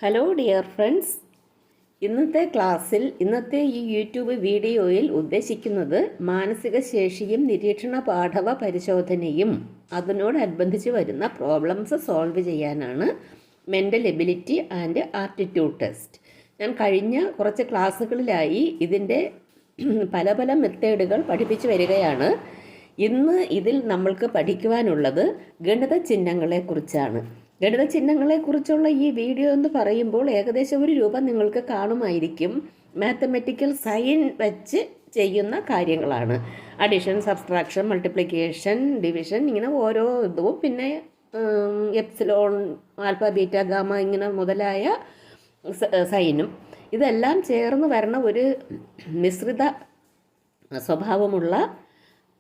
Hello dear friends, ഇന്നത്തെ ക്ലാസ്സിൽ ഇന്നത്തെ ഈ യൂട്യൂബ് വീഡിയോയിൽ ഉദ്ദേശിക്കുന്നത് മാനസിക ശേഷിയും നിരീക്ഷണ പാഠവ പരിശോധനയും അതിനോടനുബന്ധിച്ച് വരുന്ന പ്രോബ്ലംസ് സോൾവ് ചെയ്യാനാണ്. Mental ability and aptitude test. ഞാൻ കഴിഞ്ഞ കുറച്ച് ക്ലാസ്സുകളിലായി ഇതിൻ്റെ പല പല മെത്തേഡുകൾ പഠിപ്പിച്ചു വരികയാണ്. ഇന്ന് ഇതിൽ നമ്മൾക്ക് പഠിക്കുവാനുള്ളത് ഗണിത ചിഹ്നങ്ങളെക്കുറിച്ചാണ്. ഗണിത ചിഹ്നങ്ങളെക്കുറിച്ചുള്ള ഈ വീഡിയോ എന്ന് പറയുമ്പോൾ ഏകദേശം ഒരു രൂപം നിങ്ങൾക്ക് കാണുമായിരിക്കും. മാത്തമെറ്റിക്കൽ സൈൻ വെച്ച് ചെയ്യുന്ന കാര്യങ്ങളാണ്. അഡിഷൻ, സബ്സ്ട്രാക്ഷൻ, മൾട്ടിപ്ലിക്കേഷൻ, ഡിവിഷൻ, ഇങ്ങനെ ഓരോ ഇതും, പിന്നെ എപ്സിലോൺ, ആൽഫ, ബീറ്റ, ഗാമ ഇങ്ങനെ മുതലായ സൈനും ഇതെല്ലാം ചേർന്ന് വരണ ഒരു മിശ്രിത സ്വഭാവമുള്ള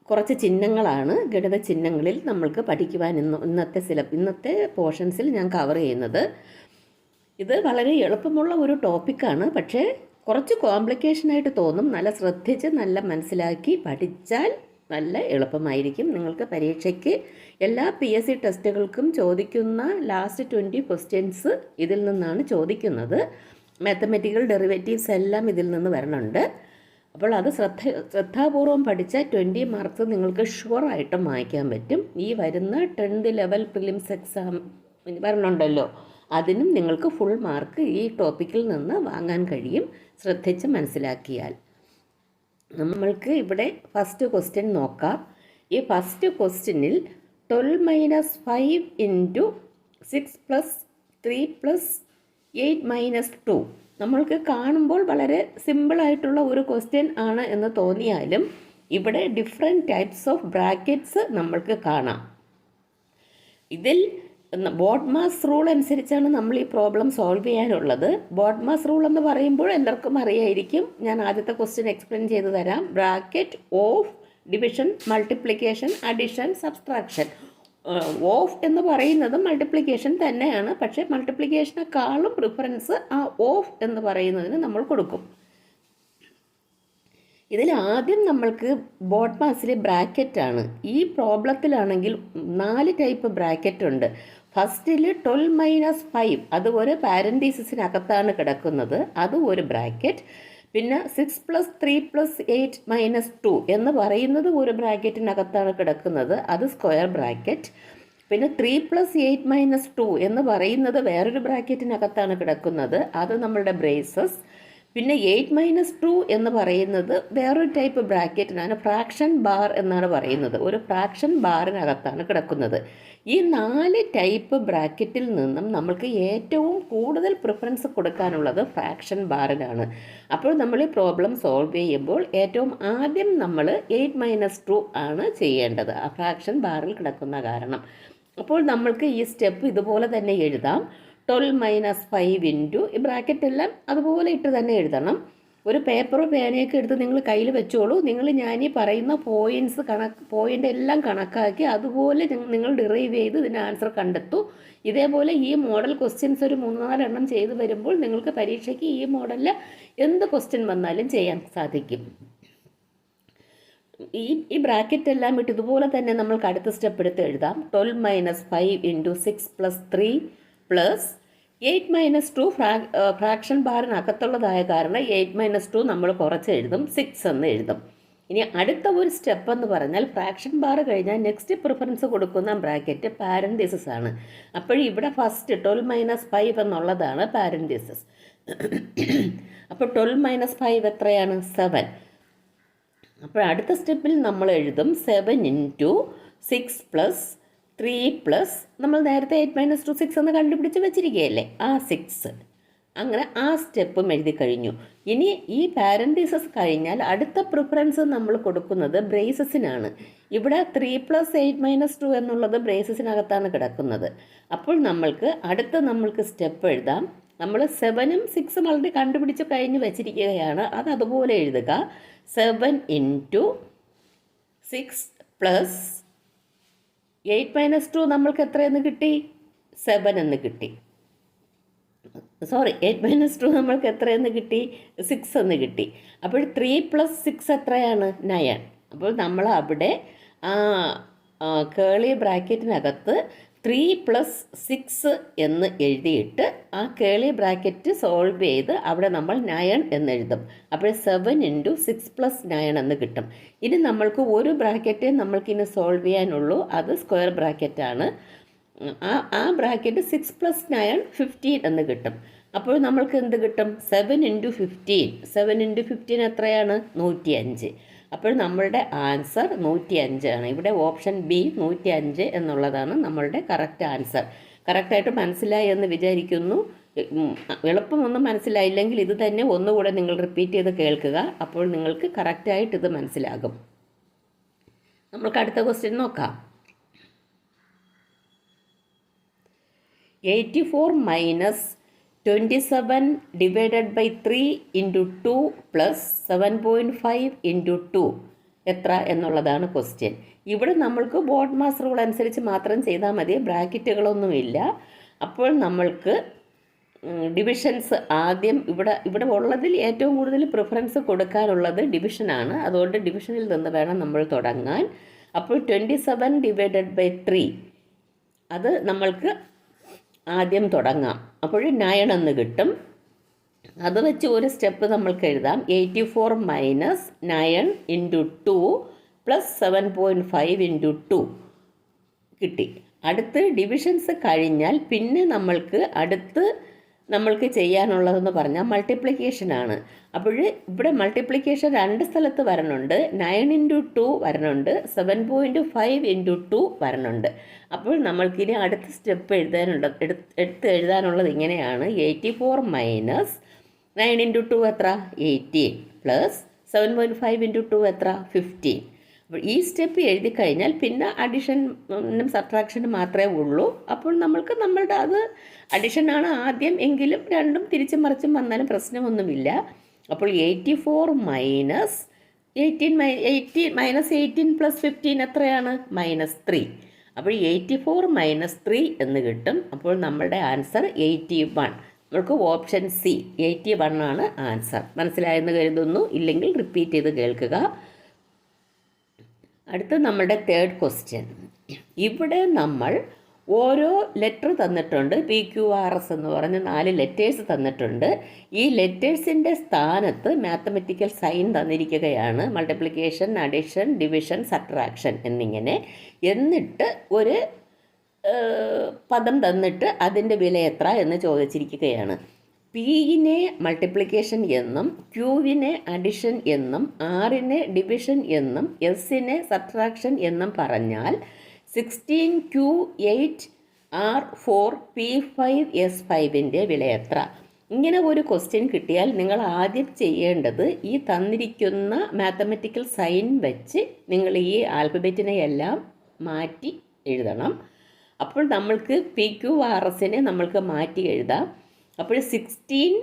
കുറച്ച് ചിഹ്നങ്ങളാണ് ഗണിത ചിഹ്നങ്ങളിൽ നമ്മൾക്ക് പഠിക്കുവാൻ ഇന്നത്തെ പോർഷൻസിൽ ഞാൻ കവർ ചെയ്യുന്നത്. ഇത് വളരെ എളുപ്പമുള്ള ഒരു ടോപ്പിക്കാണ്, പക്ഷേ കുറച്ച് കോംപ്ലിക്കേഷനായിട്ട് തോന്നും. നല്ല ശ്രദ്ധിച്ച് നല്ല മനസ്സിലാക്കി പഠിച്ചാൽ നല്ല എളുപ്പമായിരിക്കും. നിങ്ങൾക്ക് പരീക്ഷയ്ക്ക് എല്ലാ PSC ടെസ്റ്റുകൾക്കും ചോദിക്കുന്ന ലാസ്റ്റ് 20 ക്വസ്റ്റ്യൻസ് ഇതിൽ നിന്നാണ് ചോദിക്കുന്നത്. മാത്തമെറ്റിക്കൽ ഡെറിവേറ്റീവ്സ് എല്ലാം ഇതിൽ നിന്ന് വരണുണ്ട്. അപ്പോൾ അത് ശ്രദ്ധാപൂർവം പഠിച്ചാൽ 20 മാർക്സ് നിങ്ങൾക്ക് ഷുവറായിട്ടും വാങ്ങിക്കാൻ പറ്റും. ഈ വരുന്ന 10th ലെവൽ പ്രിലിംസ് എക്സാം വരണുണ്ടല്ലോ, അതിനും നിങ്ങൾക്ക് ഫുൾ മാർക്ക് ഈ ടോപ്പിക്കിൽ നിന്ന് വാങ്ങാൻ കഴിയും, ശ്രദ്ധിച്ച് മനസ്സിലാക്കിയാൽ. നമ്മൾക്ക് ഇവിടെ ഫസ്റ്റ് ക്വസ്റ്റ്യൻ നോക്കാം. ഈ ഫസ്റ്റ് ക്വസ്റ്റ്യനിൽ 12 - 5 × 6 + 3 + 8 - 2 നമ്മൾക്ക് കാണുമ്പോൾ വളരെ സിമ്പിളായിട്ടുള്ള ഒരു ക്വസ്റ്റ്യൻ ആണ് എന്ന് തോന്നിയാലും ഇവിടെ ഡിഫറെൻറ്റ് ടൈപ്സ് ഓഫ് ബ്രാക്കറ്റ്സ് നമ്മൾക്ക് കാണാം. ഇതിൽ ബോഡ്മാസ് റൂൾ അനുസരിച്ചാണ് നമ്മൾ ഈ പ്രോബ്ലം സോൾവ് ചെയ്യാനുള്ളത്. ബോഡ്മാസ് റൂൾ എന്ന് പറയുമ്പോൾ എല്ലാവർക്കും അറിയായിരിക്കും. ഞാൻ ആദ്യത്തെ ക്വസ്റ്റ്യൻ എക്സ്പ്ലെയിൻ ചെയ്തു തരാം. Bracket of division, multiplication, addition, subtraction. Of എന്ന് പറയുന്നത് മൾട്ടിപ്ലിക്കേഷൻ തന്നെയാണ്, പക്ഷേ മൾട്ടിപ്ലിക്കേഷനെക്കാളും പ്രിഫറൻസ് ആ ഓഫ് എന്ന് പറയുന്നതിന് നമ്മൾ കൊടുക്കും. ഇതിൽ ആദ്യം നമ്മൾക്ക് ബോഡ്മാസിൽ ബ്രാക്കറ്റാണ്. ഈ പ്രോബ്ലത്തിലാണെങ്കിൽ 4 ടൈപ്പ് ബ്രാക്കറ്റ് ഉണ്ട്. ഫസ്റ്റിൽ 12 - 5 അത് ഒരു പാരൻതീസിസിനകത്താണ് കിടക്കുന്നത്, അത് ഒരു ബ്രാക്കറ്റ്. പിന്നെ 6 + 3 + 8 - 2 എന്ന് പറയുന്നത് ഒരു ബ്രാക്കറ്റിനകത്താണ് കിടക്കുന്നത്, അത് സ്ക്വയർ ബ്രാക്കറ്റ്. പിന്നെ 3 + 8 - 2 എന്ന് പറയുന്നത് വേറൊരു ബ്രാക്കറ്റിനകത്താണ് കിടക്കുന്നത്, അത് നമ്മളുടെ ബ്രേസസ്. പിന്നെ 8 - 2 എന്ന് പറയുന്നത് വേറൊരു ടൈപ്പ് ബ്രാക്കറ്റിനാണ്, ഫ്രാക്ഷൻ ബാർ എന്നാണ് പറയുന്നത്, ഒരു ഫ്രാക്ഷൻ ബാറിനകത്താണ് കിടക്കുന്നത്. ഈ 4 ടൈപ്പ് ബ്രാക്കറ്റിൽ നിന്നും നമ്മൾക്ക് ഏറ്റവും കൂടുതൽ പ്രിഫറൻസ് കൊടുക്കാനുള്ളത് ഫ്രാക്ഷൻ ബാറിനാണ്. അപ്പോൾ നമ്മൾ ഈ പ്രോബ്ലം സോൾവ് ചെയ്യുമ്പോൾ ഏറ്റവും ആദ്യം നമ്മൾ 8 - 2 ആണ് ചെയ്യേണ്ടത്, ആ ഫ്രാക്ഷൻ ബാറിൽ കിടക്കുന്ന കാരണം. അപ്പോൾ നമ്മൾക്ക് ഈ സ്റ്റെപ്പ് ഇതുപോലെ തന്നെ എഴുതാം. 12 - 5 ഈ ബ്രാക്കറ്റെല്ലാം അതുപോലെ ഇട്ട് തന്നെ എഴുതണം. ഒരു പേപ്പറോ പേനയൊക്കെ എടുത്ത് നിങ്ങൾ കയ്യിൽ വെച്ചോളൂ. ഞാനീ പറയുന്ന പോയിൻ്റ് എല്ലാം കണക്കാക്കി അതുപോലെ നിങ്ങൾ ഡിറൈവ് ചെയ്ത് ഇതിൻ്റെ ആൻസർ കണ്ടെത്തൂ. ഇതേപോലെ ഈ മോഡൽ ക്വസ്റ്റ്യൻസ് ഒരു 3-4 എണ്ണം ചെയ്ത് വരുമ്പോൾ നിങ്ങൾക്ക് പരീക്ഷയ്ക്ക് ഈ മോഡലിൽ എന്ത് ക്വസ്റ്റ്യൻ വന്നാലും ചെയ്യാൻ സാധിക്കും. ഈ ബ്രാക്കറ്റ് എല്ലാം ഇട്ട് ഇതുപോലെ തന്നെ നമ്മൾക്ക് അടുത്ത സ്റ്റെപ്പ് എടുത്ത് എഴുതാം. 12 - 5 × 6 + 3 + 8 - 2 ഫ്രാക്ഷൻ ബാറിനകത്തുള്ളതായ കാരണം 8 - 2 നമ്മൾ കുറച്ച് എഴുതും, 6 എന്ന് എഴുതും. ഇനി അടുത്ത ഒരു സ്റ്റെപ്പ് എന്ന് പറഞ്ഞാൽ ഫ്രാക്ഷൻ ബാർ കഴിഞ്ഞാൽ നെക്സ്റ്റ് പ്രിഫറൻസ് കൊടുക്കുന്ന ബ്രാക്കറ്റ് പാരൻതീസിസ് ആണ്. അപ്പോൾ ഇവിടെ ഫസ്റ്റ് 12 - 5 എന്നുള്ളതാണ് പാരൻതീസിസ്. അപ്പോൾ 12 - 5 എത്രയാണ്? 7. അപ്പോൾ അടുത്ത സ്റ്റെപ്പിൽ നമ്മൾ എഴുതും 7 × 6 + 3 നമ്മൾ നേരത്തെ 8 - 2 6 എന്ന് കണ്ടുപിടിച്ച് വെച്ചിരിക്കുകയല്ലേ, ആ 6. അങ്ങനെ ആ സ്റ്റെപ്പും എഴുതി കഴിഞ്ഞു. ഇനി ഈ പാരൻതീസിസ് കഴിഞ്ഞാൽ അടുത്ത പ്രിഫറൻസ് നമ്മൾ കൊടുക്കുന്നത് ബ്രേസസിനാണ്. ഇവിടെ 3 + 8 - 2 എന്നുള്ളത് ബ്രേസസിനകത്താണ് കിടക്കുന്നത്. അപ്പോൾ നമ്മൾക്ക് സ്റ്റെപ്പ് എഴുതാം. നമ്മൾ 7ഉം 6ഉം വളരെ കണ്ടുപിടിച്ച് കഴിഞ്ഞ് വെച്ചിരിക്കുകയാണ്, അത് അതുപോലെ എഴുതുക. 7 × 6 + 8 - 2 നമ്മൾക്ക് എത്രയെന്ന് കിട്ടി? 7 എന്ന് കിട്ടി. 8 - 2 നമ്മൾക്ക് എത്രയെന്ന് കിട്ടി? 6 എന്ന് കിട്ടി. അപ്പോൾ 3 + 6 എത്രയാണ്? 9. അപ്പോൾ നമ്മൾ അവിടെ കേളി ബ്രാക്കറ്റിനകത്ത് 3 + 6 എന്ന് എഴുതിയിട്ട് ആ കേളി ബ്രാക്കറ്റ് സോൾവ് ചെയ്ത് അവിടെ നമ്മൾ 9 എന്നെഴുതും. അപ്പോൾ 7 × 6 + 9 എന്ന് കിട്ടും. ഇനി നമ്മൾക്ക് ഒരു ബ്രാക്കറ്റേ നമ്മൾക്കിനി സോൾവ് ചെയ്യാനുള്ളൂ, അത് സ്ക്വയർ ബ്രാക്കറ്റാണ്. ആ ബ്രാക്കറ്റ് 6 + 9 15 എന്ന് കിട്ടും. അപ്പോൾ നമ്മൾക്ക് എന്ത് കിട്ടും? 7 × 15. 7 × 15 എത്രയാണ്? 105. അപ്പോൾ നമ്മളുടെ ആൻസർ 105 ആണ്. ഇവിടെ ഓപ്ഷൻ ബി 105 എന്നുള്ളതാണ് നമ്മളുടെ കറക്റ്റ് ആൻസർ. കറക്റ്റായിട്ട് മനസ്സിലായി എന്ന് വിചാരിക്കുന്നു. എളുപ്പമൊന്നും മനസ്സിലായില്ലെങ്കിൽ ഇത് തന്നെ ഒന്നുകൂടെ നിങ്ങൾ റിപ്പീറ്റ് ചെയ്ത് കേൾക്കുക. അപ്പോൾ നിങ്ങൾക്ക് കറക്റ്റായിട്ട് ഇത് മനസ്സിലാകും. നമ്മൾക്ക് അടുത്ത ക്വസ്റ്റ്യൻ നോക്കാം. 84 - 27 ÷ 3 × 2 + 7.5 × 2 എത്ര എന്നുള്ളതാണ് ക്വസ്റ്റ്യൻ. ഇവിടെ നമ്മൾക്ക് ബോർഡ് മാസ് റൂൾ അനുസരിച്ച് മാത്രം ചെയ്താൽ മതി, ബ്രാക്കറ്റുകളൊന്നുമില്ല. അപ്പോൾ നമ്മൾക്ക് ഡിവിഷൻസ് ആദ്യം ഇവിടെ ഉള്ളതിൽ ഏറ്റവും കൂടുതൽ പ്രിഫറൻസ് കൊടുക്കാനുള്ളത് ഡിവിഷനാണ്. അതുകൊണ്ട് ഡിവിഷനിൽ നിന്ന് വേണം നമ്മൾ തുടങ്ങാൻ. അപ്പോൾ 27 ÷ 3 അത് നമ്മൾക്ക് ആദ്യം തുടങ്ങാം. അപ്പോൾ 9 എന്ന് കിട്ടും. അത് വെച്ച് ഒരു സ്റ്റെപ്പ് നമ്മൾക്ക് എഴുതാം. 84 - 9 × 2 + 7.5 × 2 കിട്ടി. അടുത്ത് ഡിവിഷൻസ് കഴിഞ്ഞാൽ പിന്നെ നമ്മൾക്ക് ചെയ്യാനുള്ളതെന്ന് പറഞ്ഞാൽ മൾട്ടിപ്ലിക്കേഷനാണ്. അപ്പോൾ ഇവിടെ മൾട്ടിപ്ലിക്കേഷൻ 2 സ്ഥലത്ത് വരണുണ്ട്. 9 × 2 വരണുണ്ട്, 7.5 × 2 വരണുണ്ട്. അപ്പോൾ നമ്മൾക്കിനി അടുത്ത സ്റ്റെപ്പ് എഴുതാനുള്ളത് ഇങ്ങനെയാണ്. 84 - 9 × 2 എത്ര? 18 + 7.5 × 2 എത്ര? 15. അപ്പോൾ ഈ സ്റ്റെപ്പ് എഴുതി കഴിഞ്ഞാൽ പിന്നെ അഡിഷനും സബ്ട്രാക്ഷനും മാത്രമേ ഉള്ളൂ. അപ്പോൾ നമ്മളുടെ അത് അഡിഷനാണ് ആദ്യം എങ്കിലും രണ്ടും തിരിച്ചും മറിച്ചും വന്നാലും പ്രശ്നമൊന്നുമില്ല. അപ്പോൾ 84 - 18 + 15 എത്രയാണ്? -3. അപ്പോൾ 84 - 3 എന്ന് കിട്ടും. അപ്പോൾ നമ്മളുടെ ആൻസർ 81. നമ്മൾക്ക് ഓപ്ഷൻ സി 81 ആണ് ആൻസർ. മനസ്സിലായെന്ന് കരുതുന്നു. ഇല്ലെങ്കിൽ റിപ്പീറ്റ് ചെയ്ത് കേൾക്കുക. അടുത്ത നമ്മുടെ തേർഡ് ക്വസ്റ്റ്യൻ. ഇവിടെ നമ്മൾ ഓരോ ലെറ്റർ തന്നിട്ടുണ്ട്. PQRS എന്ന് പറഞ്ഞ് 4 ലെറ്റേഴ്സ് തന്നിട്ടുണ്ട്. ഈ ലെറ്റേഴ്സിൻ്റെ സ്ഥാനത്ത് മാത്തമെറ്റിക്കൽ സൈൻ തന്നിരിക്കുകയാണ്. മൾട്ടിപ്ലിക്കേഷൻ, അഡിഷൻ, ഡിവിഷൻ, സബ്ട്രാക്ഷൻ എന്നിങ്ങനെ. എന്നിട്ട് ഒരു പദം തന്നിട്ട് അതിൻ്റെ വില എത്ര എന്ന് ചോദിച്ചിരിക്കുകയാണ്. Pനെ മൾട്ടിപ്ലിക്കേഷൻ എന്നും Qവിനെ അഡിഷൻ എന്നും Rനെ ഡിവിഷൻ എന്നും Sനെ സബ്ട്രാക്ഷൻ എന്നും പറഞ്ഞാൽ 16Q 8 R 4 P5 S5ൻ്റെ വില എത്ര? ഇങ്ങനെ ഒരു ക്വസ്റ്റ്യൻ കിട്ടിയാൽ നിങ്ങൾ ആദ്യം ചെയ്യേണ്ടത് ഈ തന്നിരിക്കുന്ന മാത്തമെറ്റിക്കൽ സൈൻ വെച്ച് നിങ്ങൾ ഈ ആൽഫബറ്റിനെയെല്ലാം മാറ്റി എഴുതണം. അപ്പോൾ നമ്മൾക്ക് PQRSനെ നമ്മൾക്ക് മാറ്റി എഴുതാം. അപ്പോൾ 16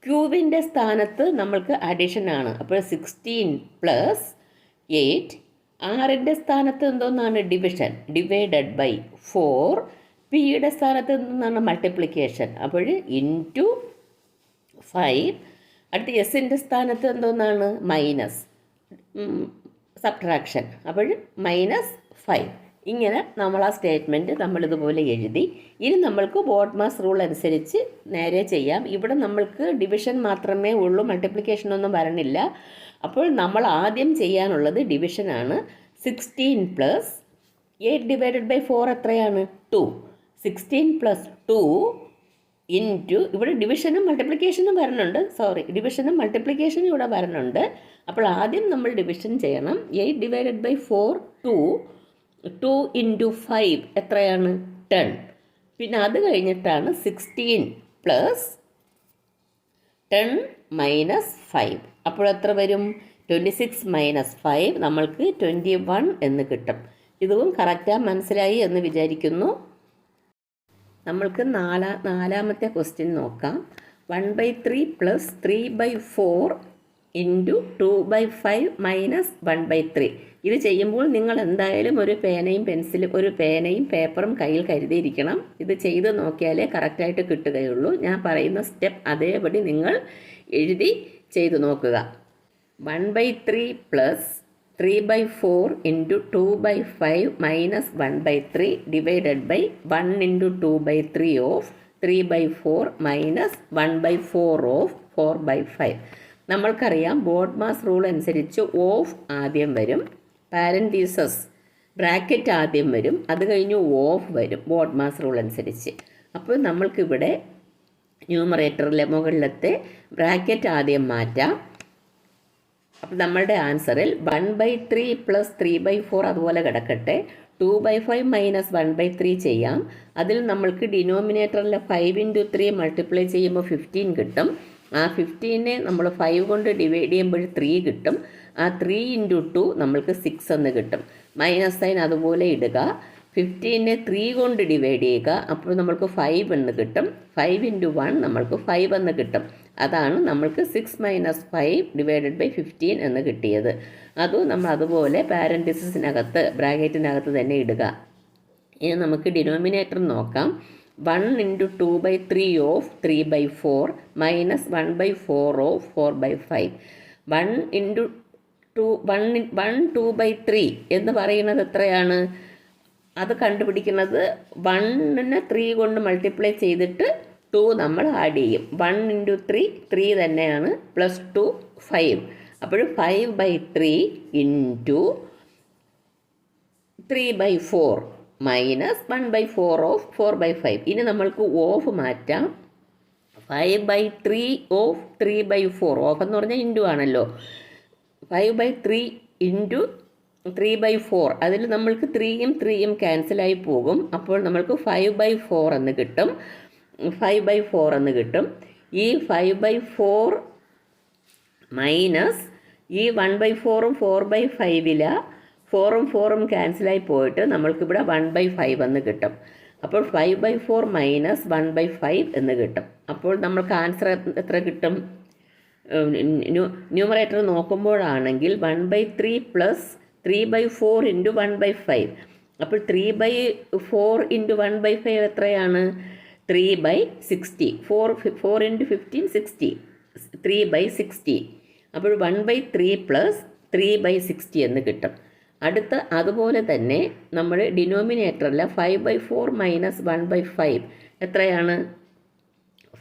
ക്യൂവിൻ്റെ സ്ഥാനത്ത് നമ്മൾക്ക് അഡിഷനാണ്. അപ്പോൾ 16 + 8. ആറിൻ്റെ സ്ഥാനത്ത് എന്തോന്നാണ്? ഡിവിഷൻ, /4. പിയുടെ സ്ഥാനത്ത് എന്താണ്? മൾട്ടിപ്ലിക്കേഷൻ. അപ്പോൾ × 5. അടുത്ത് എസിൻ്റെ സ്ഥാനത്ത് എന്തോന്നാണ്? Minus, subtraction. അപ്പോൾ -5. ഇങ്ങനെ നമ്മൾ ആ സ്റ്റേറ്റ്മെൻറ്റ് നമ്മളിതുപോലെ എഴുതി. ഇനി നമ്മൾക്ക് ബോർഡ് മാസ് റൂൾ അനുസരിച്ച് നേരെ ചെയ്യാം. ഇവിടെ നമ്മൾക്ക് ഡിവിഷൻ മാത്രമേ ഉള്ളൂ, മൾട്ടിപ്ലിക്കേഷനൊന്നും വരണില്ല. അപ്പോൾ നമ്മൾ ആദ്യം ചെയ്യാനുള്ളത് ഡിവിഷനാണ്. 16 + 8 / 4 എത്രയാണ്? 2. 16 + 2 × ഇവിടെ ഡിവിഷനും മൾട്ടിപ്ലിക്കേഷനും വരണുണ്ട്. ഡിവിഷനും മൾട്ടിപ്ലിക്കേഷനും ഇവിടെ വരണുണ്ട്. അപ്പോൾ ആദ്യം നമ്മൾ ഡിവിഷൻ ചെയ്യണം. 8 / 4 2 × 5 എത്രയാണ്? 10. പിന്നെ അത് കഴിഞ്ഞിട്ടാണ് 16 + 10 - 5. അപ്പോൾ എത്ര വരും? 26 - 5 നമ്മൾക്ക് 21 എന്ന് കിട്ടും. ഇതും കറക്റ്റാണ്. മനസ്സിലായി എന്ന് വിചാരിക്കുന്നു. നമ്മൾക്ക് നാലാമത്തെ ക്വസ്റ്റ്യൻ നോക്കാം. 1/3 + 3/4 × 2/5 - 1/3. ഇത് ചെയ്യുമ്പോൾ നിങ്ങൾ എന്തായാലും ഒരു പേനയും പേപ്പറും കയ്യിൽ കരുതിയിരിക്കണം. ഇത് ചെയ്ത് നോക്കിയാലേ കറക്റ്റായിട്ട് കിട്ടുകയുള്ളൂ. ഞാൻ പറയുന്ന സ്റ്റെപ്പ് അതേപടി നിങ്ങൾ എഴുതി ചെയ്തു നോക്കുക. 1/3 + 3/4 × 2/5 - 1/3 / 1 × 2/3 of 3/4 മൈനസ് 1/4 ഓഫ് 4/5. നമ്മൾക്കറിയാം ബോഡ് മാസ് റൂൾ അനുസരിച്ച് ഓഫ് ആദ്യം വരും, പാരൻതീസസ് ബ്രാക്കറ്റ് ആദ്യം വരും, അത് കഴിഞ്ഞ് ഓഫ് വരും ബോഡ് മാസ് റൂൾ അനുസരിച്ച്. അപ്പോൾ നമ്മൾക്കിവിടെ ന്യൂമറേറ്ററിലെ മുകളിലത്തെ ബ്രാക്കറ്റ് ആദ്യം മാറ്റാം. അപ്പോൾ നമ്മളുടെ ആൻസറിൽ 1/3 പ്ലസ് 3/4 അതുപോലെ കിടക്കട്ടെ. 2/5 മൈനസ് 1/3 ചെയ്യാം. അതിൽ നമ്മൾക്ക് ഡിനോമിനേറ്ററിലെ 5 × 3 മൾട്ടിപ്ലൈ ചെയ്യുമ്പോൾ 15 കിട്ടും. ആ 15നെ നമ്മൾ 5 കൊണ്ട് ഡിവൈഡ് ചെയ്യുമ്പോൾ 3 കിട്ടും. ആ 3 × 2 നമ്മൾക്ക് 6 എന്ന് കിട്ടും. മൈനസ് സൈൻ അതുപോലെ ഇടുക. 15നെ 3 കൊണ്ട് ഡിവൈഡ് ചെയ്യുക, അപ്പോൾ നമ്മൾക്ക് 5 എന്ന് കിട്ടും. 5 × 1 നമ്മൾക്ക് 5 എന്ന് കിട്ടും. അതാണ് നമ്മൾക്ക് 6 - 5/15 എന്ന് കിട്ടിയത്. അതും നമ്മൾ അതുപോലെ പാരൻതീസിസിനകത്ത് ബ്രാക്കറ്റിനകത്ത് തന്നെ ഇടുക. ഇനി നമുക്ക് ഡിനോമിനേറ്റർ നോക്കാം. 1 × 2/3 ഓഫ് 3/4 മൈനസ് 1/4 ഓഫ് 4/5. 1 × 2/3 എന്ന് പറയുന്നത് എത്രയാണ്? അത് കണ്ടുപിടിക്കുന്നത് 1നെ 3 കൊണ്ട് മൾട്ടിപ്ലൈ ചെയ്തിട്ട് 2 നമ്മൾ ആഡ് ചെയ്യും. 1 × 3 3 തന്നെയാണ്, പ്ലസ് 2 5. അപ്പോൾ 5/3 × 3/4 മൈനസ് 1/4 ഓഫ് 4/5. ഇനി നമ്മൾക്ക് ഓഫ് മാറ്റാം. 5/3 ഓഫ് 3/4. ഓഫ് എന്ന് പറഞ്ഞാൽ ഇൻറ്റു ആണല്ലോ. 5/3 × 3/4. അതിൽ നമ്മൾക്ക് 3യും 3യും ക്യാൻസലായി പോകും. അപ്പോൾ നമ്മൾക്ക് 5/4 എന്ന് കിട്ടും. 5/4 എന്ന് കിട്ടും. ഈ 5/4 മൈനസ് ഈ 1/4ഉം 4/5 4ഉം 4ഉം ക്യാൻസലായി പോയിട്ട് നമ്മൾക്കിവിടെ 1/5 എന്ന് കിട്ടും. അപ്പോൾ 5/4 മൈനസ് 1/5 എന്ന് കിട്ടും. അപ്പോൾ നമ്മൾക്ക് ആൻസർ എത്ര കിട്ടും? ന്യൂമറേറ്റർ നോക്കുമ്പോഴാണെങ്കിൽ 1/3 പ്ലസ് 3/4 × 1/5. അപ്പോൾ 3/4 × 1/5 എത്രയാണ്? 3/60. 4 × 15 60. 3/60. അപ്പോൾ 1/3 പ്ലസ് 3/60 എന്ന് കിട്ടും. അടുത്ത അതുപോലെ തന്നെ നമ്മൾ ഡിനോമിനേറ്ററിൽ 5/4 മൈനസ് 1/5 എത്രയാണ്?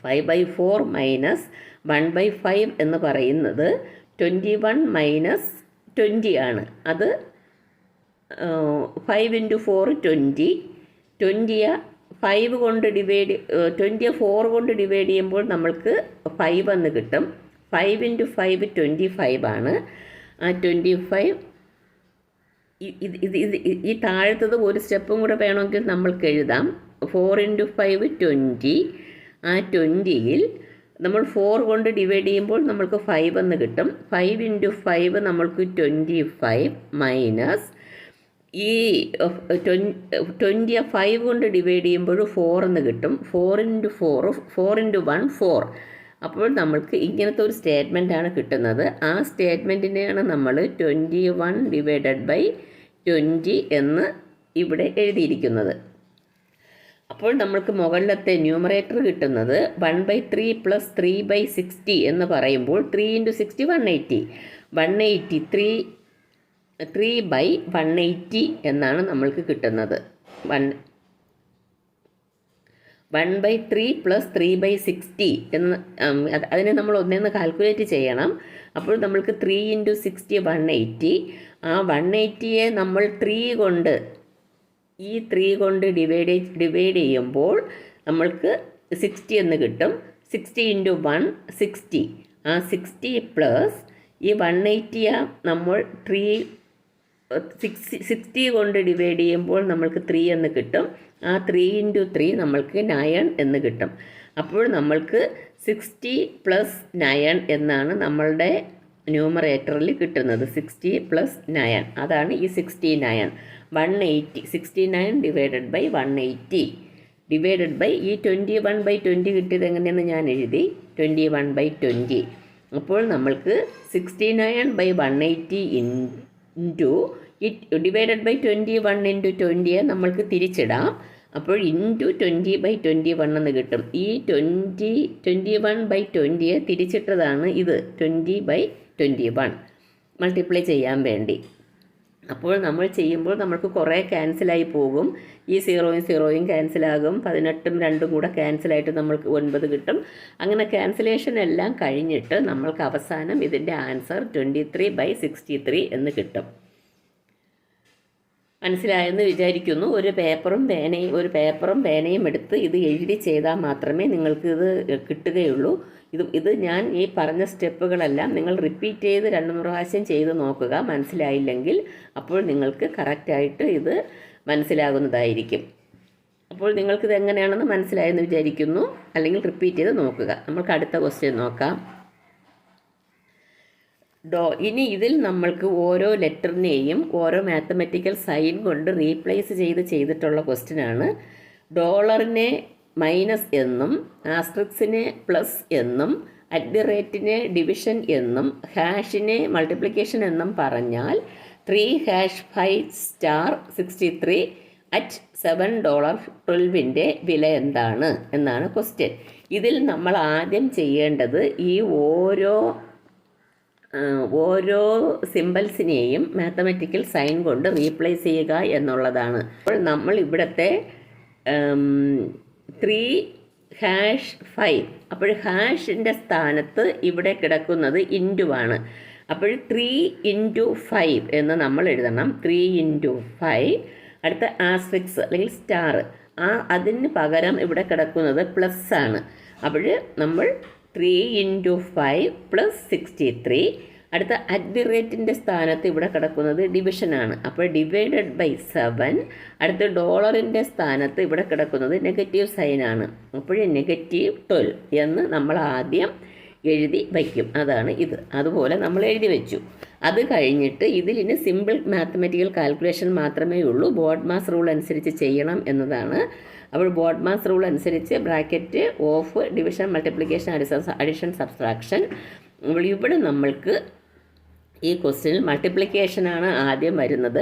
5/4 മൈനസ് 1/5 എന്ന് പറയുന്നത് 21 മൈനസ് 20 ആണ്. അത് 5 × 4 20. 20യെ 5 കൊണ്ട് ഡിവൈഡ് 20യെ 4 കൊണ്ട് ഡിവൈഡ് ചെയ്യുമ്പോൾ നമ്മൾക്ക് 5 എന്ന് കിട്ടും. 5 × 5 25 ആണ്. ആ 25 ഈ താഴത്തത് ഒരു സ്റ്റെപ്പും കൂടെ വേണമെങ്കിൽ നമ്മൾക്ക് എഴുതാം. 4 × 5 20. ആ 20യിൽ നമ്മൾ 4 കൊണ്ട് ഡിവൈഡ് ചെയ്യുമ്പോൾ നമ്മൾക്ക് 5 എന്ന് കിട്ടും. 5 × 5 നമ്മൾക്ക് 25 മൈനസ് ഈ 20യെ 5 കൊണ്ട് ഡിവൈഡ് ചെയ്യുമ്പോൾ 4 എന്ന് കിട്ടും. 4 × 1 4. അപ്പോൾ നമ്മൾക്ക് ഇങ്ങനത്തെ ഒരു സ്റ്റേറ്റ്മെൻറ്റാണ് കിട്ടുന്നത്. ആ സ്റ്റേറ്റ്മെൻറ്റിനെയാണ് നമ്മൾ 21/20 എന്ന് ഇവിടെ എഴുതിയിരിക്കുന്നത്. അപ്പോൾ നമ്മൾക്ക് മുകളിലത്തെ ന്യൂമറേറ്റർ കിട്ടുന്നത് 1/3 പ്ലസ് 3/60 എന്ന് പറയുമ്പോൾ 3 × 60 180. 180 3/180 എന്നാണ് നമ്മൾക്ക് കിട്ടുന്നത്. 1/3 പ്ലസ് 3/60 എന്ന് അതിനെ നമ്മൾ ഒന്നേന്ന് കാൽക്കുലേറ്റ് ചെയ്യണം. അപ്പോൾ നമ്മൾക്ക് 3 × 60 180. ആ 180യെ നമ്മൾ 3 കൊണ്ട് ഡിവൈഡ് ചെയ്യുമ്പോൾ നമ്മൾക്ക് 60 എന്ന് കിട്ടും. 60 × 1 60. ആ 60 പ്ലസ് ഈ 180യെ നമ്മൾ 60 കൊണ്ട് ഡിവൈഡ് ചെയ്യുമ്പോൾ നമ്മൾക്ക് 3 എന്ന് കിട്ടും. ആ 3 × 3 നമ്മൾക്ക് 9 എന്ന് കിട്ടും. അപ്പോൾ നമ്മൾക്ക് 60 + 9 എന്നാണ് നമ്മളുടെ ന്യൂമറേറ്ററിൽ കിട്ടുന്നത്. 60 + 9 അതാണ് ഈ 69. 180 69 / 180 ഡിവൈഡഡ് ബൈ ഈ 21/20 കിട്ടിയത് എങ്ങനെയെന്ന് ഞാൻ എഴുതി. 21/20. അപ്പോൾ നമ്മൾക്ക് 69/180 ഇൻറ്റു ഡിവൈഡഡ് ബൈ 21 × 20യെ നമ്മൾക്ക് തിരിച്ചിടാം. അപ്പോൾ ഇൻറ്റു 20/21 എന്ന് കിട്ടും. ഈ 21/20യെ തിരിച്ചിട്ടതാണ് ഇത് 20/21 മൾട്ടിപ്ലൈ ചെയ്യാൻ വേണ്ടി. അപ്പോൾ നമ്മൾ ചെയ്യുമ്പോൾ നമുക്ക് കുറേ ക്യാൻസലായി പോകും. ഈ 0 ക്യാൻസലാകും, 18 2 കൂടെ ക്യാൻസലായിട്ട് നമ്മൾക്ക് 9 കിട്ടും. അങ്ങനെ ക്യാൻസലേഷൻ എല്ലാം കഴിഞ്ഞിട്ട് നമ്മൾക്ക് അവസാനം ഇതിൻ്റെ ആൻസർ 23/63 എന്ന് കിട്ടും. മനസ്സിലായെന്ന് വിചാരിക്കുന്നു. ഒരു പേപ്പറും പേനയും എടുത്ത് ഇത് എഴുതി ചെയ്താൽ മാത്രമേ നിങ്ങൾക്ക് ഇത് കിട്ടുകയുള്ളൂ. ഇത് ഞാൻ ഈ പറഞ്ഞ സ്റ്റെപ്പുകളെല്ലാം നിങ്ങൾ റിപ്പീറ്റ് ചെയ്ത് 2-3 പ്രാവശ്യം ചെയ്ത് നോക്കുക. മനസ്സിലായില്ലെങ്കിൽ അപ്പോൾ നിങ്ങൾക്ക് കറക്റ്റായിട്ട് ഇത് മനസ്സിലാകുന്നതായിരിക്കും. അപ്പോൾ നിങ്ങൾക്കിത് എങ്ങനെയാണെന്ന് മനസ്സിലായെന്ന് വിചാരിക്കുന്നു. അല്ലെങ്കിൽ റിപ്പീറ്റ് ചെയ്ത് നോക്കുക. നമുക്ക് അടുത്ത ക്വസ്റ്റ്യൻ നോക്കാം. ഇനി ഇതിൽ നമ്മൾക്ക് ഓരോ ലെറ്ററിനെയും ഓരോ മാത്തമെറ്റിക്കൽ സൈൻ കൊണ്ട് റീപ്ലേസ് ചെയ്തിട്ടുള്ള ക്വസ്റ്റ്യനാണ്. ഡോളറിനെ മൈനസ് എന്നും ആസ്ട്രിക്സിനെ പ്ലസ് എന്നും @നെ ഡിവിഷൻ എന്നും ഹാഷിനെ മൾട്ടിപ്ലിക്കേഷൻ എന്നും പറഞ്ഞാൽ 3#5*63 $7.12 വില എന്താണ് എന്നാണ് ക്വസ്റ്റ്യൻ. ഇതിൽ നമ്മൾ ആദ്യം ചെയ്യേണ്ടത് ഈ ഓരോ സിമ്പിൾസിനെയും മാത്തമെറ്റിക്കൽ സൈൻ കൊണ്ട് റീപ്ലേസ് ചെയ്യുക എന്നുള്ളതാണ്. അപ്പോൾ നമ്മൾ ഇവിടുത്തെ 3#5 അപ്പോൾ ഹാഷിൻ്റെ സ്ഥാനത്ത് ഇവിടെ കിടക്കുന്നത് ഇൻറ്റു ആണ്. അപ്പോൾ 3 × 5 എന്ന് നമ്മൾ എഴുതണം. 3 × 5. അടുത്ത ആസ്ട്രിക്സ് അല്ലെങ്കിൽ സ്റ്റാർ, അതിന് പകരം ഇവിടെ കിടക്കുന്നത് പ്ലസ് ആണ്. അപ്പോൾ നമ്മൾ 3 × 5 + 63. അടുത്ത @ൻ്റെ സ്ഥാനത്ത് ഇവിടെ കിടക്കുന്നത് ഡിവിഷനാണ്. അപ്പോൾ /7. അടുത്ത ഡോളറിൻ്റെ സ്ഥാനത്ത് ഇവിടെ കിടക്കുന്നത് നെഗറ്റീവ് സൈനാണ്. അപ്പോൾ -12 എന്ന് നമ്മൾ ആദ്യം എഴുതി വയ്ക്കും. അതാണ് ഇത്. അതുപോലെ നമ്മൾ എഴുതി വെച്ചു. അത് കഴിഞ്ഞിട്ട് ഇതിന് സിമ്പിൾ മാത്തമെറ്റിക്കൽ കാൽക്കുലേഷൻ മാത്രമേ ഉള്ളൂ. ബോഡ്മാസ് റൂൾ അനുസരിച്ച് ചെയ്യണം എന്നതാണ്. അപ്പോൾ ബോഡ്മാസ് റൂൾ അനുസരിച്ച് bracket of division multiplication addition subtraction. ഇവിടെ നമ്മൾക്ക് ഈ ക്വസ്റ്റ്യനിൽ മൾട്ടിപ്ലിക്കേഷനാണ് ആദ്യം വരുന്നത്.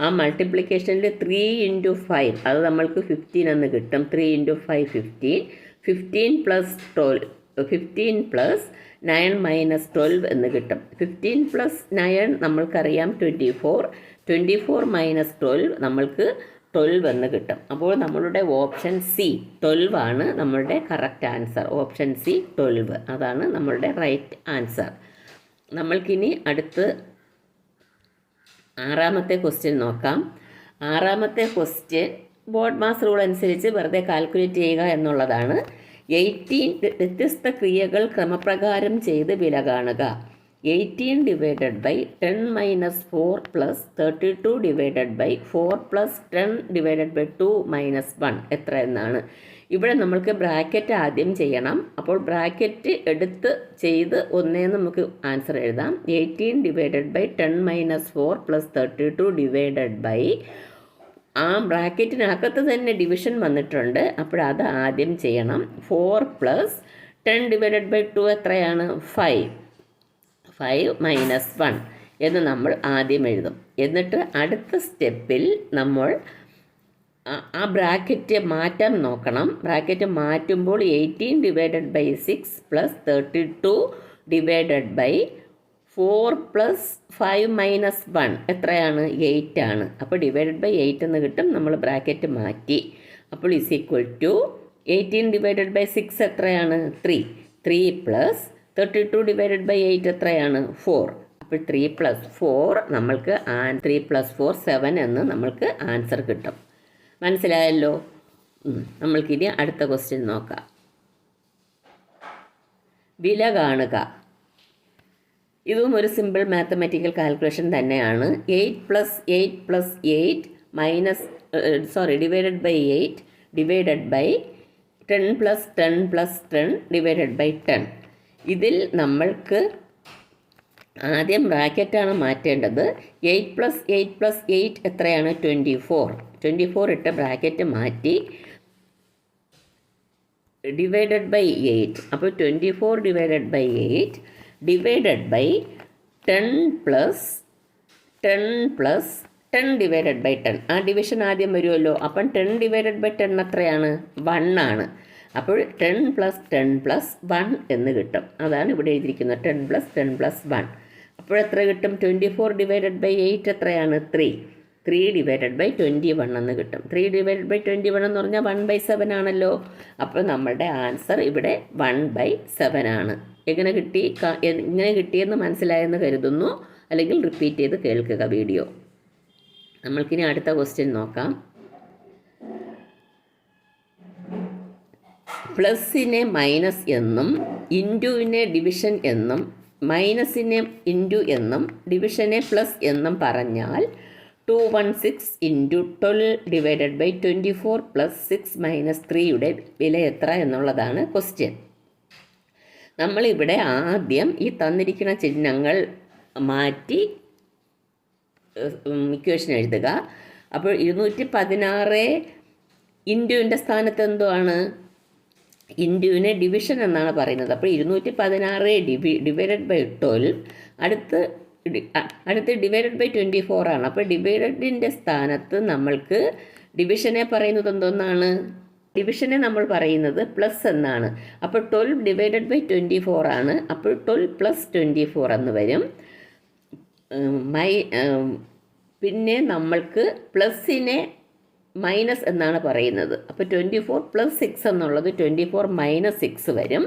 ആ മൾട്ടിപ്ലിക്കേഷനിൽ 3 × 5 അത് നമ്മൾക്ക് 15 എന്ന് കിട്ടും. 3 × 5 15. 15 + 9 - 12 എന്ന് കിട്ടും. 15 + 9 നമ്മൾക്കറിയാം 24. 24 - 12 നമ്മൾക്ക് 12 എന്ന് കിട്ടും. അപ്പോൾ നമ്മളുടെ ഓപ്ഷൻ സി 12 ആണ് നമ്മളുടെ കറക്റ്റ് ആൻസർ. ഓപ്ഷൻ സി 12 അതാണ് നമ്മളുടെ റൈറ്റ് ആൻസർ. നമ്മൾക്കിനി അടുത്ത് 6ാമത്തെ ക്വസ്റ്റ്യൻ നോക്കാം. 6ാമത്തെ ക്വസ്റ്റ്യൻ ബോഡ്മാസ് റൂൾ അനുസരിച്ച് വെറുതെ കാൽക്കുലേറ്റ് ചെയ്യുക എന്നുള്ളതാണ്. 18 വ്യത്യസ്ത ക്രിയകൾ ക്രമപ്രകാരം ചെയ്ത് വില കാണുക. 18 / 10 - 4 + 32 / 4 + 10 / 2 - 1 എത്ര എന്നാണ്. ഇവിടെ നമ്മൾക്ക് ബ്രാക്കറ്റ് ആദ്യം ചെയ്യണം. അപ്പോൾ ബ്രാക്കറ്റ് എടുത്ത് ചെയ്ത് ഒന്നേന്ന് നമുക്ക് ആൻസർ എഴുതാം. 18 / 10 - 4 + 32 ആ ബ്രാക്കറ്റിനകത്ത് തന്നെ ഡിവിഷൻ വന്നിട്ടുണ്ട്. അപ്പോൾ ആദ്യം ചെയ്യണം. 4 + 10 / 2 എത്രയാണ്? 5 - 1 എന്ന് നമ്മൾ ആദ്യം എഴുതും. എന്നിട്ട് അടുത്ത സ്റ്റെപ്പിൽ നമ്മൾ ആ ബ്രാക്കറ്റ് മാറ്റാൻ നോക്കണം. ബ്രാക്കറ്റ് മാറ്റുമ്പോൾ 18 / 6 + 32 / 4 + 5 - 1 എത്രയാണ്? 8 ആണ്. അപ്പോൾ /8 എന്ന് കിട്ടും. നമ്മൾ ബ്രാക്കറ്റ് മാറ്റി. അപ്പോൾ = 18 / 6 എത്രയാണ്? 3 + 32 / 8 എത്രയാണ്? 4. അപ്പോൾ 3 + 4 നമ്മൾക്ക് 3 + 4 7 എന്ന് നമ്മൾക്ക് ആൻസർ കിട്ടും. മനസ്സിലായല്ലോ? നമ്മൾക്കിനി അടുത്ത ക്വസ്റ്റ്യൻ നോക്കാം. വില കാണുക. ഇതും ഒരു സിമ്പിൾ മാത്തമെറ്റിക്കൽ കാൽക്കുലേഷൻ തന്നെയാണ്. 8 + 8 + 8 divided by 8 divided by 10 + 10 + 10 divided by 10. ഇതിൽ നമ്മൾക്ക് ആദ്യം ബ്രാക്കറ്റാണ് മാറ്റേണ്ടത്. 8 + 8 + 8 എത്രയാണ്? 24. 24 ഇട്ട് ബ്രാക്കറ്റ് മാറ്റി ഡിവൈഡഡ് ബൈ 8. അപ്പോൾ 24 divided by 8 divided by 10 + 10 + 10 divided by 10. ആ ഡിവിഷൻ ആദ്യം വരുമല്ലോ. അപ്പം 10 ഡിവൈഡഡ് ബൈ 10 എത്രയാണ്? 1 ആണ്. അപ്പോൾ 10 + 10 + 1 എന്ന് കിട്ടും. അതാണ് ഇവിടെ എഴുതിയിരിക്കുന്നത്. 10 + 10 + 1. അപ്പോൾ എത്ര കിട്ടും? 24/8 എത്രയാണ്? 3/21 എന്ന് കിട്ടും. 3/21 എന്ന് പറഞ്ഞാൽ 1/7 ആണല്ലോ. അപ്പോൾ നമ്മളുടെ ആൻസർ ഇവിടെ 1/7 ആണ്. എങ്ങനെ കിട്ടിയെന്ന് മനസ്സിലായെന്ന് കരുതുന്നു. അല്ലെങ്കിൽ റിപ്പീറ്റ് ചെയ്ത് കേൾക്കുക വീഡിയോ. നമ്മൾക്കിനി അടുത്ത ക്വസ്റ്റ്യൻ നോക്കാം. പ്ലസിനെ മൈനസ് എന്നും ഇൻറ്റുവിനെ ഡിവിഷൻ എന്നും മൈനസിനെ ഇൻറ്റു എന്നും ഡിവിഷനെ പ്ലസ് എന്നും പറഞ്ഞാൽ 216 × 12/24 + 6 - 3യുടെ വില എത്ര എന്നുള്ളതാണ് ക്വസ്റ്റ്യൻ. നമ്മളിവിടെ ആദ്യം ഈ തന്നിരിക്കുന്ന ചിഹ്നങ്ങൾ മാറ്റി ഇക്വേഷൻ എഴുതുക. അപ്പോൾ 216 ഇൻറ്റുവിൻ്റെ സ്ഥാനത്ത് എന്തുവാണ്? ഇൻറ്റുവിനെ ഡിവിഷൻ എന്നാണ് പറയുന്നത്. അപ്പോൾ 216 /12 അടുത്ത് /24 ആണ്. അപ്പോൾ ഡിവൈഡഡിൻ്റെ സ്ഥാനത്ത് നമ്മൾക്ക് ഡിവിഷനെ പറയുന്നത് എന്തോന്നാണ്? ഡിവിഷനെ നമ്മൾ പറയുന്നത് പ്ലസ് എന്നാണ്. അപ്പോൾ 12/24 ആണ്. അപ്പോൾ 12 + 24 എന്ന് വരും. പിന്നെ നമ്മൾക്ക് പ്ലസിനെ മൈനസ് എന്നാണ് പറയുന്നത്. അപ്പോൾ 24 + 6 എന്നുള്ളത് 24 - 6 വരും.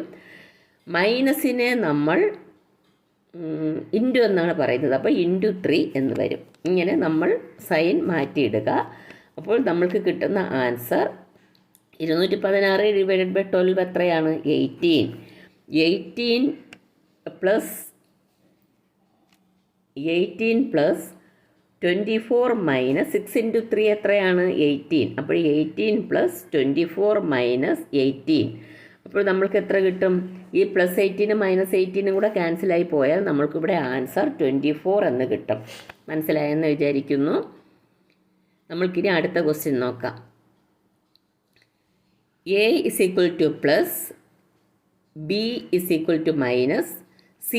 മൈനസിനെ നമ്മൾ ഇൻറ്റു എന്നാണ് പറയുന്നത്. അപ്പോൾ ×3 എന്ന് വരും. ഇങ്ങനെ നമ്മൾ സൈൻ മാറ്റിയിടുക. അപ്പോൾ നമ്മൾക്ക് കിട്ടുന്ന ആൻസർ 216 / 12 എത്രയാണ്? 18 + 24 - 6 × 3 എത്രയാണ്? 18. അപ്പോൾ 18 + 24 - 18. അപ്പോൾ നമ്മൾക്ക് എത്ര കിട്ടും? ഈ +18 -18 കൂടെ ക്യാൻസലായി പോയാൽ നമ്മൾക്കിവിടെ ആൻസർ 24 എന്ന് കിട്ടും. മനസ്സിലായെന്ന് വിചാരിക്കുന്നു. നമ്മൾക്കിനി അടുത്ത ക്വസ്റ്റ്യൻ നോക്കാം. A = plus, B = minus, C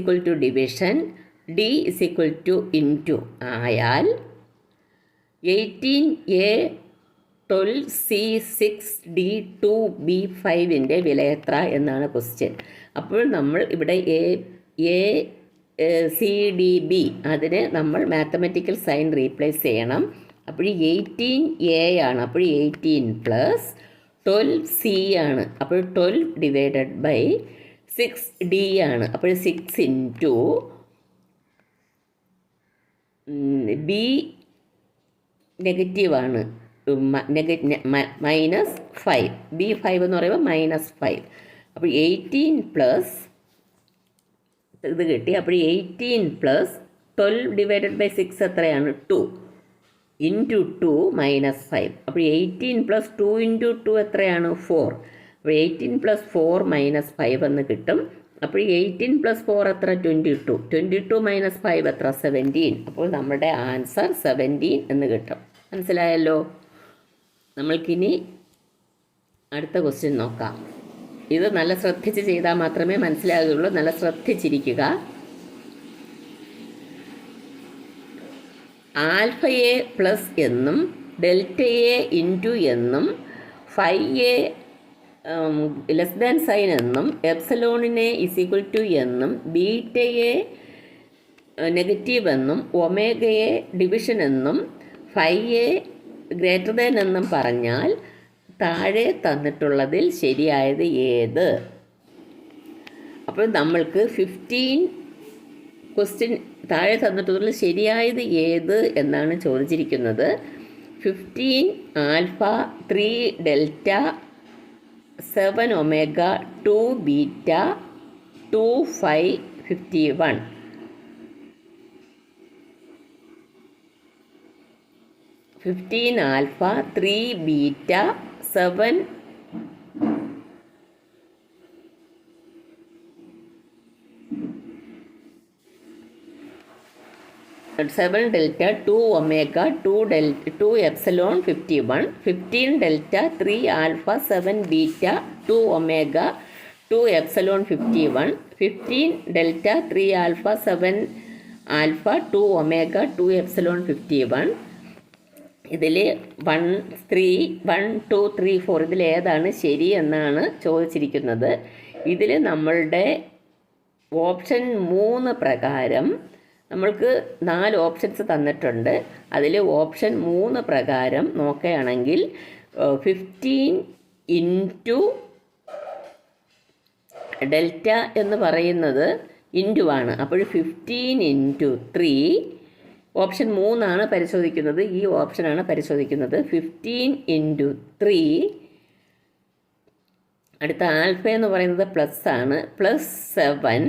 = division, D = into ആയാൽ 18A 12C 6D 2B5ൻ്റെ വില എത്ര എന്നാണ് ക്വസ്റ്റ്യൻ. അപ്പോൾ നമ്മൾ ഇവിടെ ACDB അതിന് നമ്മൾ മാത്തമാറ്റിക്കൽ സൈൻ റീപ്ലേസ് ചെയ്യണം. അപ്പോൾ 18A ആണ്. അപ്പോൾ 18 + 12C ആണ്. അപ്പോൾ 12/6D ആണ്. അപ്പോൾ 6 × B നെഗറ്റീവാണ്, -5. B5 എന്ന് പറയുമ്പോൾ -5. അപ്പോൾ 18 + ഇത് കിട്ടി. അപ്പോൾ 18 + 12/6 എത്രയാണ്? 2 × 2 - 5. അപ്പോൾ 18 + 2 × 2 എത്രയാണ്? 4. അപ്പോൾ 18 + 4 - 5 എന്ന് കിട്ടും. അപ്പോൾ 18 + 4 എത്ര? 22. 22 - 5 എത്ര? 17. അപ്പോൾ നമ്മുടെ ആൻസർ 17 എന്ന് കിട്ടും. മനസ്സിലായല്ലോ. നമ്മൾക്കിനി അടുത്ത ക്വസ്റ്റ്യൻ നോക്കാം. ഇത് നല്ല ശ്രദ്ധിച്ച് ചെയ്താൽ മാത്രമേ മനസ്സിലാകുകയുള്ളൂ. നല്ല ശ്രദ്ധിച്ചിരിക്കുക. ആൽഫയെ പ്ലസ് എന്നും ഡെൽറ്റയെ ഇൻറ്റു എന്നും 5A ലെസ് സൈൻ എന്നും എപ്സലോണിനെ = എന്നും ബീറ്റയെ നെഗറ്റീവ് എന്നും ഒമേഗയെ ഡിവിഷൻ എന്നും 5A > എന്നും പറഞ്ഞാൽ താഴെ തന്നിട്ടുള്ളതിൽ ശരിയായത് ഏത്? അപ്പോൾ നമ്മൾക്ക് 15 ക്വസ്റ്റ്യൻ താഴെ തന്നിട്ടുള്ളതിൽ ശരിയായത് ഏത് എന്നാണ് ചോദിച്ചിരിക്കുന്നത്. 15 alpha 3 delta 7 omega 2 beta 2 5 51. 15 alpha 3 beta 7 delta 2 omega 2 epsilon 51. 15 delta 3 alpha 7 beta 2 omega 2 epsilon 51. 15 delta 3 alpha 7 alpha 2 omega 2 epsilon 51. ഇതിൽ 1 2 3 4 ഇതിലേതാണ് ശരി എന്നാണ് ചോദിച്ചിരിക്കുന്നത്. ഇതിൽ നമ്മളുടെ ഓപ്ഷൻ 3 പ്രകാരം നമ്മൾക്ക് 4 ഓപ്ഷൻസ് തന്നിട്ടുണ്ട്. അതിൽ ഓപ്ഷൻ 3 പ്രകാരം നോക്കുകയാണെങ്കിൽ 15 ഇൻറ്റു ഡെൽറ്റ എന്ന് പറയുന്നത് ഇൻറ്റു ആണ്. അപ്പോൾ 15 ഇൻറ്റു 3 ഓപ്ഷൻ 3 പരിശോധിക്കുന്നത്. ഈ ഓപ്ഷനാണ് പരിശോധിക്കുന്നത്. 15 ഇൻറ്റു 3. അടുത്ത ആൽഫ എന്ന് പറയുന്നത് പ്ലസ് ആണ്, +7.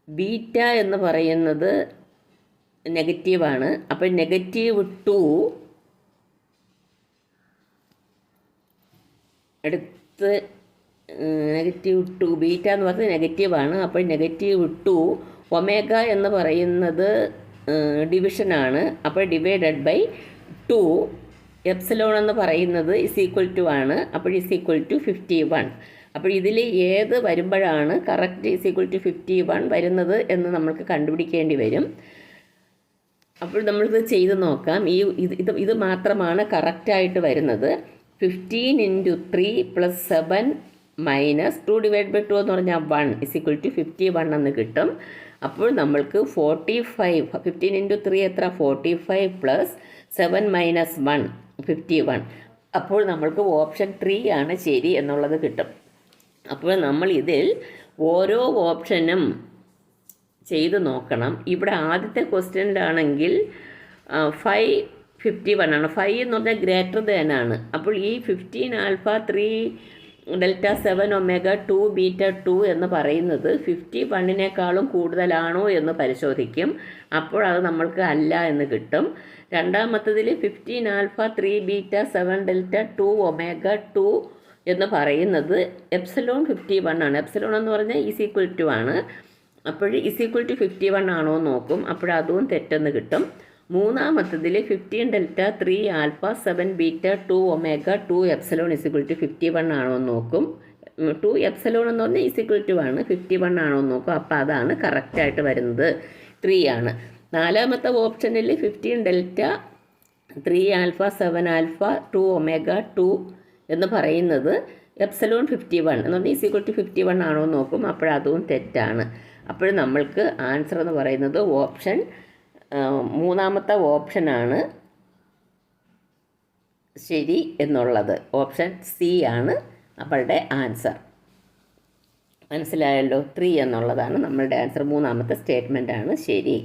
ബീറ്റ എന്ന് പറയുന്നത് നെഗറ്റീവാണ്. അപ്പോൾ -2. അടുത്ത് -2 ബീറ്റ എന്ന് പറയുന്നത് നെഗറ്റീവാണ്. അപ്പോൾ -2. ഒമേഗ എന്ന് പറയുന്നത് ഡിവിഷനാണ്. അപ്പോൾ /2. എപ്സിലോൺ എന്ന് പറയുന്നത് = ആണ്. അപ്പോൾ = 51. അപ്പോൾ ഇതിൽ ഏത് വരുമ്പോഴാണ് കറക്റ്റ് = 51 വരുന്നത് എന്ന് നമ്മൾക്ക് കണ്ടുപിടിക്കേണ്ടി വരും. അപ്പോൾ നമ്മളിത് ചെയ്ത് നോക്കാം. ഇത് മാത്രമാണ് കറക്റ്റായിട്ട് വരുന്നത്. 15 ഇൻറ്റു 3 + 7 - 2/2 എന്ന് പറഞ്ഞാൽ 1 = 51 എന്ന് കിട്ടും. അപ്പോൾ നമ്മൾക്ക് 45. 15 ഇൻറ്റു 3 എത്ര? 45 + 7 - 1 51. അപ്പോൾ നമ്മൾക്ക് ഓപ്ഷൻ 3 ആണ് ശരി എന്നുള്ളത് കിട്ടും. അപ്പോൾ നമ്മൾ ഇതിൽ ഓരോ ഓപ്ഷനും ചെയ്ത് നോക്കണം. ഇവിടെ ആദ്യത്തെ ക്വസ്റ്റ്യനിലാണെങ്കിൽ 551 ആണ്. 5 എന്ന് പറഞ്ഞാൽ ഗ്രേറ്റർ ദാൻ ആണ്. അപ്പോൾ ഈ 15 ആൽഫ 3 ഡെൽറ്റ 7 ഒമേഗ 2 ബീറ്റ 2 എന്ന് പറയുന്നത് 51നേക്കാളും കൂടുതലാണോ എന്ന് പരിശോധിക്കും. അപ്പോൾ അത് നമ്മൾക്ക് അല്ല എന്ന് കിട്ടും. രണ്ടാമത്തതിൽ 15 ആൽഫ 3 ബീറ്റ 7 ഡെൽറ്റ 2 ഒമേഗ 2 എന്ന് പറയുന്നത് എപ്സിലോൺ 51 ആണ്. എപ്സിലോൺ എന്ന് പറഞ്ഞാൽ = ആണ്. അപ്പോൾ = 51 ആണോ നോക്കും. അപ്പോൾ അതും തെറ്റെന്ന് കിട്ടും. മൂന്നാമത്തതിൽ 15 delta 3 alpha 7 beta 2 omega 2 epsilon = 51 ആണോ എന്ന് നോക്കും. 2 എപ്സിലോൺ എന്ന് പറഞ്ഞാൽ = ആണ്. 51 ആണോ എന്ന് നോക്കും. അപ്പോൾ അതാണ് കറക്റ്റായിട്ട് വരുന്നത്. 3 ആണ്. നാലാമത്തെ ഓപ്ഷനിൽ 15 ഡെൽറ്റ 3 ആൽഫ 7 ആൽഫ 2 ഒമേഗ 2 എന്ന് പറയുന്നത് എപ്സിലോൺ 51 എന്ന് പറഞ്ഞാൽ = 51 ആണോ എന്ന് നോക്കും. അപ്പോഴതും തെറ്റാണ്. അപ്പോൾ നമ്മൾക്ക് ആൻസർ എന്ന് പറയുന്നത് ഓപ്ഷൻ 3 ഓപ്ഷനാണ് ശരി എന്നുള്ളത്. ഓപ്ഷൻ സി ആണ് നമ്മളുടെ ആൻസർ. മനസ്സിലായല്ലോ? 3 എന്നുള്ളതാണ് നമ്മളുടെ ആൻസർ. 3ാമത്തെ സ്റ്റേറ്റ്മെൻറ്റാണ് ശരി.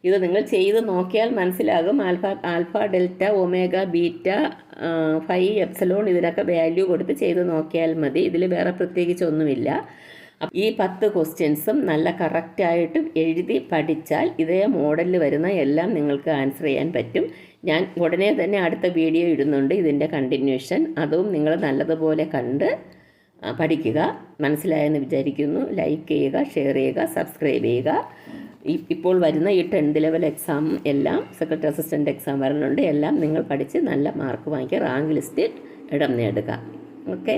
ഇത് നിങ്ങൾ ചെയ്ത് നോക്കിയാൽ മനസ്സിലാകും. Alpha delta omega beta 5 epsilon ഇതിനൊക്കെ വാല്യൂ കൊടുത്ത് ചെയ്ത് നോക്കിയാൽ മതി. ഇതിൽ വേറെ പ്രത്യേകിച്ചൊന്നുമില്ല. ഈ 10 ക്വസ്റ്റ്യൻസും നല്ല കറക്റ്റായിട്ട് എഴുതി പഠിച്ചാൽ ഇതേ മോഡലിൽ വരുന്ന എല്ലാം നിങ്ങൾക്ക് ആൻസർ ചെയ്യാൻ പറ്റും. ഞാൻ ഉടനെ തന്നെ അടുത്ത വീഡിയോ ഇടുന്നുണ്ട് ഇതിൻ്റെ കണ്ടിന്യൂഷൻ. അതും നിങ്ങൾ നല്ലതുപോലെ കണ്ട് പഠിക്കുക. മനസ്സിലായെന്ന് വിചാരിക്കുന്നു. ലൈക്ക് ചെയ്യുക, ഷെയർ ചെയ്യുക, സബ്സ്ക്രൈബ് ചെയ്യുക. ഇപ്പോൾ വരുന്ന ഈ 10th ലെവൽ എക്സാം എല്ലാം, സെക്രട്ടറി അസിസ്റ്റൻ്റ് എക്സാം വരുന്നുണ്ട്. എല്ലാം നിങ്ങൾ പഠിച്ച് നല്ല മാർക്ക് വാങ്ങിക്കുക, റാങ്ക് ലിസ്റ്റിൽ ഇടം നേടുക. ഓക്കെ.